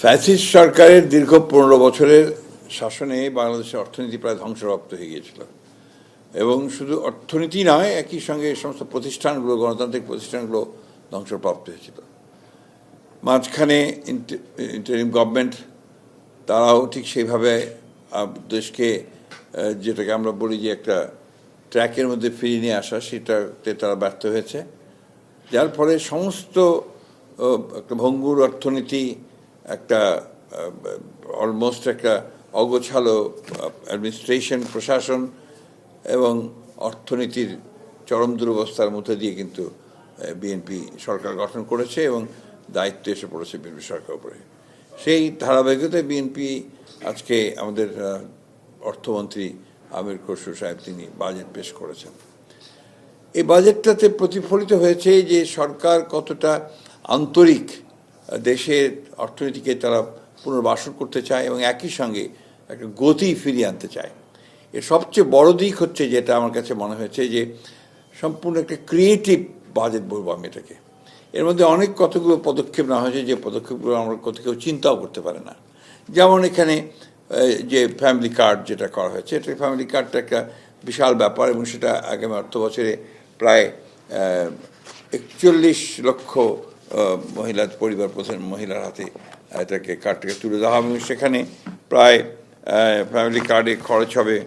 Fascist সরকারের দীর্ঘ 15 বছরের শাসনে বাংলাদেশের অর্থনীতি প্রায় ধ্বংসপ্রাপ্ত হয়ে গিয়েছিল এবং শুধু অর্থনীতি নয়, একই সঙ্গে সমস্ত প্রতিষ্ঠানগুলো, গণতান্ত্রিক প্রতিষ্ঠানগুলো ধ্বংসপ্রাপ্ত হয়েছিল। মাঝখানে ইন্টারিম গভর্নমেন্ট তারাও ঠিক সেইভাবে দেশকে, যেটাকে আমরা বলি যে একটা ট্র্যাকের মধ্যে ফিরিয়ে নিয়ে আসা, সেটাতে তারা ব্যর্থ হয়েছে, যার ফলে সমস্ত একটা ভঙ্গুর অর্থনীতি, একটা অলমোস্ট একটা অগোছালো অ্যাডমিনিস্ট্রেশন, প্রশাসন এবং অর্থনীতির চরম দুরবস্থার মধ্যে দিয়ে কিন্তু বিএনপি সরকার গঠন করেছে এবং দায়িত্ব এসে পড়েছে বিএনপি সরকার উপরে। সেই ধারাবাহিকতায় বিএনপি আজকে আমাদের অর্থমন্ত্রী আমির খসরু সাহেব তিনি বাজেট পেশ করেছেন। এই বাজেটটাতে প্রতিফলিত হয়েছে যে সরকার কতটা আন্তরিক, দেশের অর্থনীতিকে তারা পুনর্বাসন করতে চায় এবং একই সঙ্গে একটা গতি ফিরিয়ে আনতে চায়। এর সবচেয়ে বড় দিক হচ্ছে, যেটা আমার কাছে মনে হয়েছে, যে সম্পূর্ণ একটা ক্রিয়েটিভ বাজেট বলবো আমি এটাকে। এর মধ্যে অনেক কতগুলো পদক্ষেপ নেওয়া হয়েছে যে পদক্ষেপগুলো আমরা কেউ চিন্তাও করতে পারে না। যেমন এখানে যে ফ্যামিলি কার্ড যেটা করা হয়েছে, এটা ফ্যামিলি কার্ডটা একটা বিশাল ব্যাপার এবং সেটা আগামী অর্থ বছরে প্রায় 41 লক্ষ মহিলা পরিবার প্রধান মহিলার হাতে এটাকে কার্ডটাকে তুলে দেওয়া হবে। সেখানে প্রায় ফ্যামিলি কার্ডে খরচ হবে,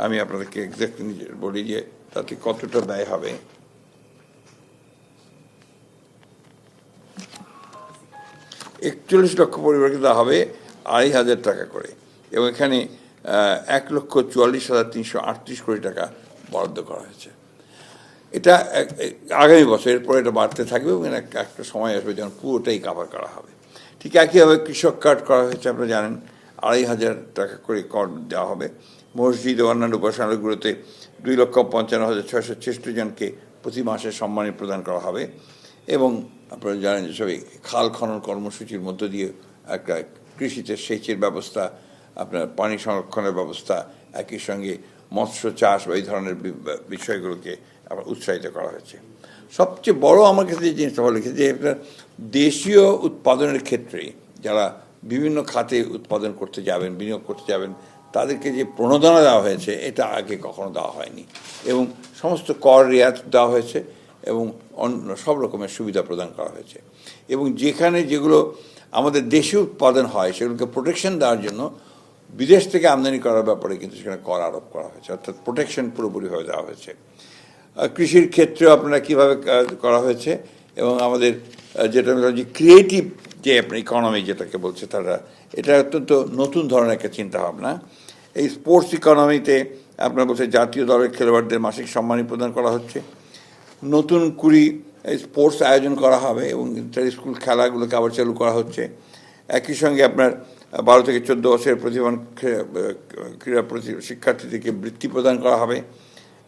আমি আপনাদেরকে এক্সাক্টলি বলি যে তাতে কতটা ব্যয় হবে। $41 লক্ষ পরিবারকে দেওয়া হবে 2,500 টাকা করে এবং এখানে 1,44,338 কোটি টাকা বরাদ্দ করা হয়েছে। এটা আগামী বছর, এরপরে এটা বাড়তে থাকবে এবং একটা সময় আসবে যখন পুরোটাই কাভার করা হবে। ঠিক একইভাবে কৃষক কার্ড করা হয়েছে, আপনারা জানেন, 2,500 টাকা করে কর দেওয়া হবে। মসজিদ ও অন্যান্য উপাসনালয়গুলোতে 2,55,666 জনকে প্রতি মাসে সম্মানী প্রদান করা হবে এবং আপনারা জানেন যে সবই খাল খনন কর্মসূচির মধ্য দিয়ে একটা কৃষিতে সেচের ব্যবস্থা, আপনার পানি সংরক্ষণের ব্যবস্থা, একই সঙ্গে মৎস্য চাষ বা এই ধরনের বিষয়গুলোকে আবার উৎসাহিত করা হয়েছে। সবচেয়ে বড় আমার কাছে যে জিনিসটা ভালো লেগেছে, যে একটা দেশীয় উৎপাদনের ক্ষেত্রে যারা বিভিন্ন খাতে উৎপাদন করতে যাবেন, বিনিয়োগ করতে যাবেন, তাদেরকে যে প্রণোদনা দেওয়া হয়েছে, এটা আগে কখনো দেওয়া হয়নি এবং সমস্ত কর রেয়াত দেওয়া হয়েছে এবং অন্য সব রকমের সুবিধা প্রদান করা হয়েছে। এবং যেগুলো আমাদের দেশে উৎপাদন হয় সেগুলোকে প্রোটেকশন দেওয়ার জন্য বিদেশ থেকে আমদানি করার ব্যাপারে কিন্তু সেখানে কর আরোপ করা হয়েছে, অর্থাৎ প্রোটেকশন পুরোপুরিভাবে দেওয়া হয়েছে। কৃষির ক্ষেত্রেও আপনারা কীভাবে করা হয়েছে এবং আমাদের যেটা যে ক্রিয়েটিভ যে আপনার ইকোনমি যেটাকে বলছে তারা, এটা অত্যন্ত নতুন ধরনের একটা চিন্তাভাবনা। এই স্পোর্টস ইকোনমিতে আপনারা বলছে জাতীয় দলের খেলোয়াড়দের মাসিক সম্মানী প্রদান করা হচ্ছে, নতুন 20 স্পোর্টস আয়োজন করা হবে এবং ইন্টার স্কুল খেলাগুলোকে আবার চালু করা হচ্ছে। একই সঙ্গে আপনার 12 থেকে 14 বছরের প্রতিভান ক্রীড়া শিক্ষার্থীদেরকে বৃত্তি প্রদান করা হবে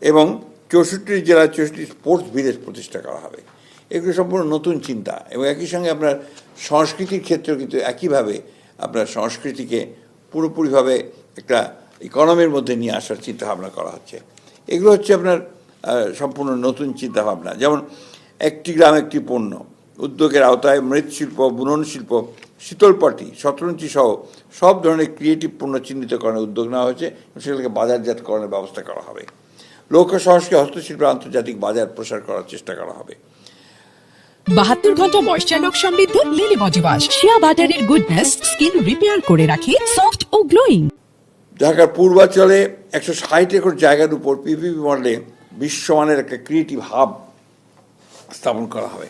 এবং 64 জেলায় 64 স্পোর্টস ভিলেজ প্রতিষ্ঠা করা হবে। এগুলো সম্পূর্ণ নতুন চিন্তা এবং একই সঙ্গে আপনার সংস্কৃতির ক্ষেত্রেও কিন্তু একইভাবে আপনার সংস্কৃতিকে পুরোপুরিভাবে একটা ইকোনমির মধ্যে নিয়ে আসার চিন্তাভাবনা করা হচ্ছে। এগুলো হচ্ছে আপনার সম্পূর্ণ নতুন চিন্তাভাবনা। যেমন একটি গ্রাম একটি পণ্য উদ্যোগের আওতায় মৃৎশিল্প, বুনন শিল্প, শীতলপাটি, শতরঞ্চি সহ সব ধরনের ক্রিয়েটিভ পণ্য চিহ্নিতকরণের উদ্যোগ নেওয়া হয়েছে এবং সেগুলোকে বাজারজাতকরণের ব্যবস্থা করা হবে। লোক সংস্কৃতি হস্তশিল্পের আন্তর্জাতিক বাজার প্রসার করার চেষ্টা করা হবে। 72 ঘন্টা ময়েশ্চার লক সমৃদ্ধ লিলি বডি ওয়াশ, শিয়া বাটারের গুডনেস স্কিন রিপেয়ার করে রাখে সফট ও গ্লোয়িং। ঢাকার পূর্বাঞ্চলে 160 একর জায়গার উপর পিপিপি মডেলে বিশ্বমানের একটা ক্রিয়েটিভ হাব স্থাপন করা হবে।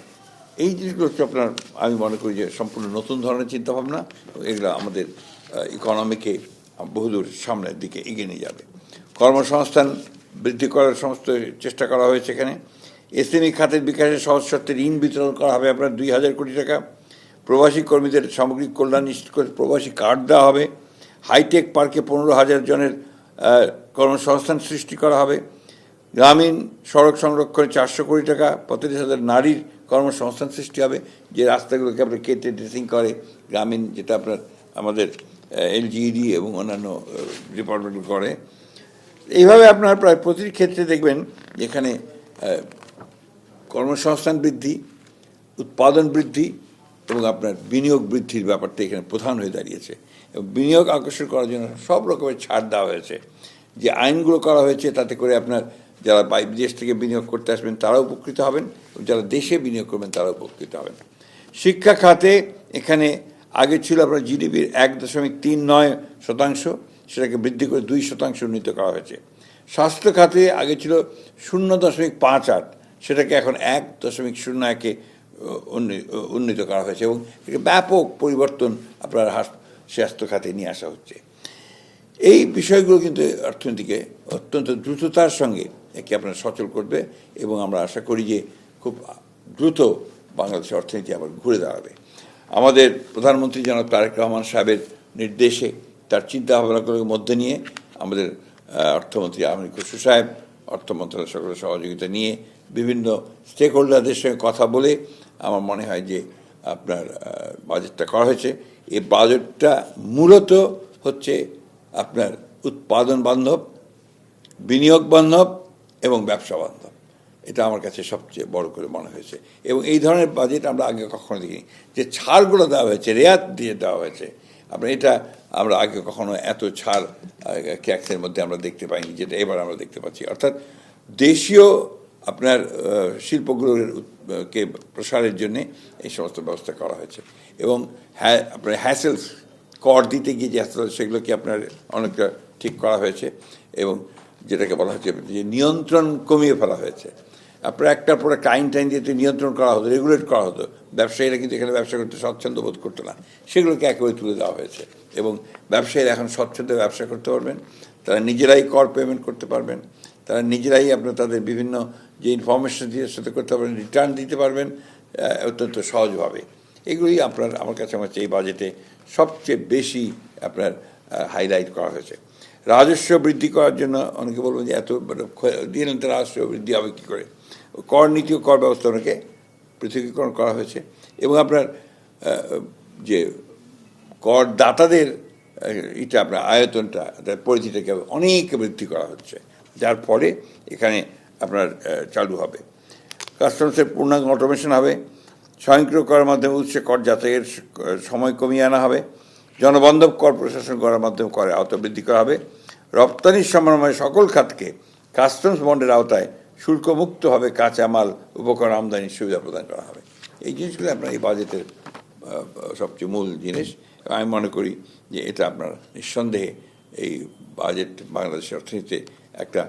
এই জিনিসগুলো হচ্ছে আপনার, আমি মনে করি যে সম্পূর্ণ নতুন ধরনের চিন্তাভাবনা, এগুলো আমাদের ইকোনমিকে বহুদূর সামনের দিকে এগিয়ে নিয়ে যাবে। কর্মসংস্থান বৃদ্ধি করার সমস্ত চেষ্টা করা হয়েছে। এখানে এসএমই খাতের বিকাশের সহজ শর্তে ঋণ বিতরণ করা হবে আপনার 2,000 কোটি টাকা। প্রবাসী কর্মীদের সামগ্রিক কল্যাণ নিশ্চিত করে প্রবাসী কার্ড দেওয়া হবে। হাইটেক পার্কে 15,000 জনের কর্মসংস্থান সৃষ্টি করা হবে। গ্রামীণ সড়ক সংরক্ষণে 400 কোটি টাকা, 35,000 নারীর কর্মসংস্থান সৃষ্টি হবে, যে রাস্তাগুলোকে আপনার কেটে ড্রেসিং করে গ্রামীণ, যেটা আপনার আমাদের এলজিইডি এবং অন্যান্য ডিপার্টমেন্টগুলো করে। এইভাবে আপনার প্রায় প্রতিটি ক্ষেত্রে দেখবেন যেখানে কর্মসংস্থান বৃদ্ধি, উৎপাদন বৃদ্ধি এবং আপনার বিনিয়োগ বৃদ্ধির ব্যাপারটা এখানে প্রধান হয়ে দাঁড়িয়েছে। এবং বিনিয়োগ আকর্ষণ করার জন্য সব রকমের ছাড় দেওয়া হয়েছে। যে আইনগুলো করা হয়েছে তাতে করে আপনার যারা বিদেশ থেকে বিনিয়োগ করতে আসবেন তারাও উপকৃত হবেন, এবং যারা দেশে বিনিয়োগ করবেন তারাও উপকৃত হবেন। শিক্ষা খাতে এখানে আগে ছিল আপনার জিডিপির 1.39%, সেটাকে বৃদ্ধি করে 2% উন্নীত করা হয়েছে। স্বাস্থ্য খাতে আগে ছিল 0.58, সেটাকে এখন 1.01-এ উন্নীত করা হয়েছে, এবং ব্যাপক পরিবর্তন আপনার স্বাস্থ্য খাতে নিয়ে আসা হচ্ছে। এই বিষয়গুলো কিন্তু অর্থনীতিকে অত্যন্ত দ্রুততার সঙ্গে একে আপনার সচল করবে, এবং আমরা আশা করি যে খুব দ্রুত বাংলাদেশের অর্থনীতি আবার ঘুরে দাঁড়াবে। আমাদের প্রধানমন্ত্রী জনাব তারেক রহমান সাহেবের নির্দেশে, তার চিন্তা ভাবনাগুলোর মধ্যে নিয়ে আমাদের অর্থমন্ত্রী আমির খসরু সাহেব, অর্থ মন্ত্রণালয়ের সকলের সহযোগিতা নিয়ে বিভিন্ন স্টেক হোল্ডারদের সঙ্গে কথা বলে আমার মনে হয় যে আপনার বাজেটটা করা হয়েছে। এই বাজেটটা মূলত হচ্ছে আপনার উৎপাদন বান্ধব, বিনিয়োগ বান্ধব এবং ব্যবসা বান্ধব। এটা আমার কাছে সবচেয়ে বড় করে মনে হয়েছে। এবং এই ধরনের বাজেট আমরা আগে কখনো দেখিনি। যে ছাড়গুলো দেওয়া হয়েছে, রেয়াত দিয়ে দেওয়া হয়েছে, আপনার এটা আমরা আগে কখনো এত ছাড় ট্যাক্সের মধ্যে আমরা দেখতে পাইনি, যেটা এবার আমরা দেখতে পাচ্ছি। অর্থাৎ দেশীয় আপনার শিল্পগুলোর কে প্রসারের জন্যে এই সমস্ত ব্যবস্থা করা হয়েছে। এবং আপনার হ্যাসেলস, কর দিতে গিয়ে যে হ্যাসেল, সেগুলোকে আপনার অনেকটা ঠিক করা হয়েছে, এবং যেটাকে বলা হচ্ছে যে নিয়ন্ত্রণ কমিয়ে ফেলা হয়েছে। আপনার একটার পর একটা আইন টাইন দিয়ে নিয়ন্ত্রণ করা হতো, রেগুলেট করা হতো, ব্যবসায়ীরা কিন্তু এখানে ব্যবসা করতে স্বচ্ছন্দ বোধ করতো না, সেগুলোকে একেবারে তুলে দেওয়া হয়েছে। এবং ব্যবসায়ীরা এখন স্বচ্ছন্দে ব্যবসা করতে পারবেন, তারা নিজেরাই কর পেমেন্ট করতে পারবেন, তারা নিজেরাই আপনার তাদের বিভিন্ন যে ইনফরমেশন দিয়ে সাথে করতে পারবেন, রিটার্ন দিতে পারবেন অত্যন্ত সহজভাবে। এগুলি আমার কাছে হচ্ছে এই বাজেটে সবচেয়ে বেশি আপনার হাইলাইট করা হয়েছে। রাজস্ব বৃদ্ধি করার জন্য অনেকে বলবেন যে এত দিন রাজস্ব বৃদ্ধি হবে কী করে, কর নীতি ও কর ব্যবস্থা অনেকে পৃথকীকরণ করা হয়েছে, এবং আপনার যে করদাতাদের এটা আপনার আয়তনটা, তার পরিধিটাকে অনেক বৃদ্ধি করা হচ্ছে, যার ফলে এখানে আপনার চালু হবে কাস্টমসের পূর্ণাঙ্গ অটোমেশন হবে, স্বয়ংক্রিয় করার মাধ্যমে উৎসে কর যাচাইয়ের সময় কমিয়ে আনা হবে, জনবান্ধব কর প্রশাসন করার মাধ্যমে করের আওতা বৃদ্ধি করা হবে, রপ্তানির সমন্বয়ে সকল খাতকে কাস্টমস বন্ডের আওতায় শুল্কমুক্তভাবে কাঁচামাল উপকরণ আমদানির সুবিধা প্রদান করা হবে। এই জিনিসগুলো আপনার এই বাজেটের সবচেয়ে মূল জিনিস। আমি মনে করি যে এটা আপনার নিঃসন্দেহে এই বাজেট বাংলাদেশের অর্থনীতিতে একটা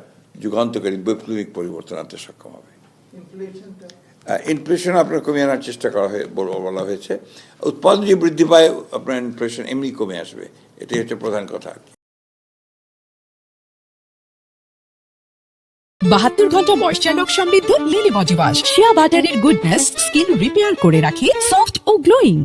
যুগান্তকারী বৈপ্লবিক পরিবর্তন আনতে সক্ষম হবে। ইনফ্লেশন আপনার কমিয়ে আনার চেষ্টা করা বলা হয়েছে। উৎপাদন যে বৃদ্ধি পায়, আপনার ইনফ্লেশন এমনি কমে আসবে, এটাই হচ্ছে প্রধান কথা। 72 ঘন্টা ময়েশ্চার লক সমৃদ্ধ লিলি বডি ওয়াশ। শিয়া বাটারের গুডনেস স্কিন রিপেয়ার করে রাখে সফট ও গ্লোয়িং।